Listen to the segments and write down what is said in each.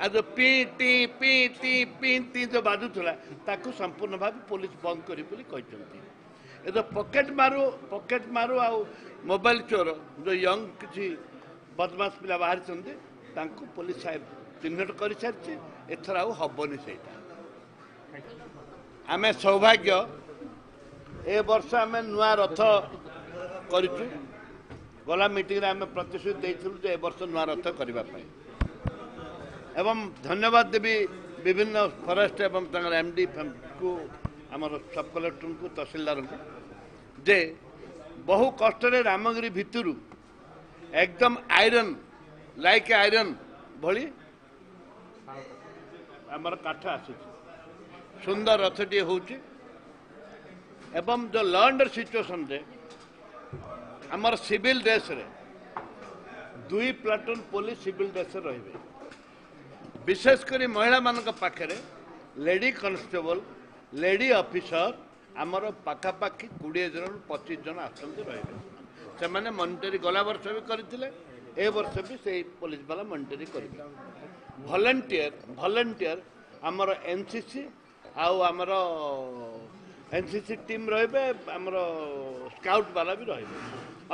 आज जो P T P T P T जो बाजुला ताकू संपूर्ण भाव पुलिस बंद करी ये तो पॉकेट मारू आ मोबाइल चोर जो यंग किसी बदमाश पिला बाहरी पुलिस साहेब चिन्हट कर सारी एथर आबनी से आम सौभाग्य ए वर्ष आम नुआ रथ करूँ गला मीटिंग आम प्रतिश्रुति देलु ए वर्ष नुआ रथ करने एवं धन्यवाद देवी विभिन्न फरेस्ट एवं एमडी को आमर सब कलेक्टर को तहसीलदार को जे बहु कष्ट रामगिरी भितर एकदम आयरन लाइक आयरन भली आमर काठ आस सुंदर रथटी होची एवं जो लॉ एंड सिचुएशन रे आमर सिविल ड्रेस रे 2 प्लाटून पुलिस सिविल ड्रेस रहिबे विशेषकर महिला मान पाखे लेडी कॉन्स्टेबल लेडी ऑफिसर आमर पाखापाखि 20 जन 25 जन आसते रहे से मैंने मॉनिटरी गला वर्ष भी करते ए वर्ष भी से पुलिस वाला मॉनिटरी करेंगे वॉलंटियर आमर एनसीसी आमर एनसीसी टीम रहे आमर स्काउट वाला भी रहे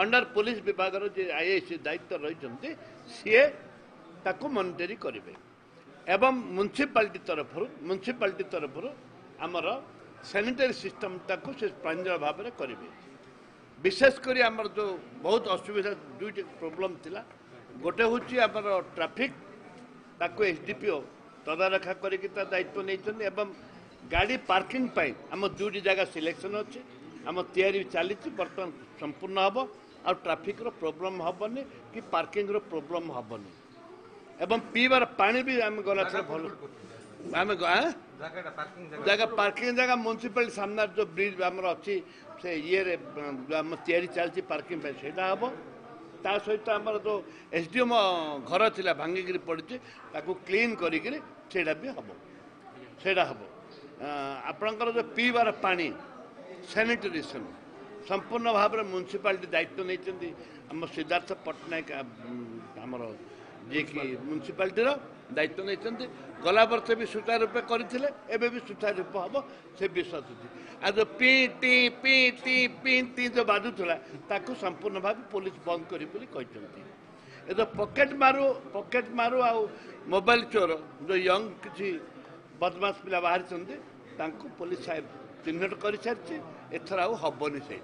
अंडर पुलिस विभाग आईएसी दायित्व रही सी ताकू मॉनिटरी करेंगे एवं म्युनिसिपालिटी तरफ आमर सैनिटरी सिस्टम ताकू से प्रांजल भाव में करेंगे विशेषकर आमर जो बहुत असुविधा दुईट प्रोब्लेम थिला गोटे हूँ आमर ट्रैफिक ताकू एसडीपीओ तदारखा करके दायित्व नहीं एवं गाड़ी पार्किंग पाई आम दुईट जगह सिलेक्शन अच्छे आम तैयारी चली बर्तमान संपूर्ण हम आ ट्रैफिक रो प्रॉब्लम हेनी कि पार्किंग रो प्रॉब्लम हेनी एवं पीबार पानी भी आम गला भल आम जगह पार्किंग जगह म्युनिसिपालिटी सामने जो ब्रिज आमर अच्छी से ये तैयारी चलती पार्किंग से हम ता सहित आमर जो एसडीएम घर थी भांगिकी पड़ी क्लीन करा भी हम से हम आपणकर जो पीबार पानी सैनिटेशन संपूर्ण भाव में म्युनिसिपालिटी दायित्व नहीं आम सिद्धार्थ पट्टनायक आमर जी कि म्युनिसिपालिटी दायित्व नहीं गला वर्ष भी सुचारू रूपे करते एवं भी सुचारू रूप हम से विश्वास अच्छी आज P T P T P T जो बाजुला ताकू संपूर्ण भाव पुलिस बंद करी ये तो पॉकेट मारू आ मोबाइल चोर जो यंग किसी बदमाश पिला बाहरी पुलिस साहेब चिन्हट कर सारी एथर आबनी से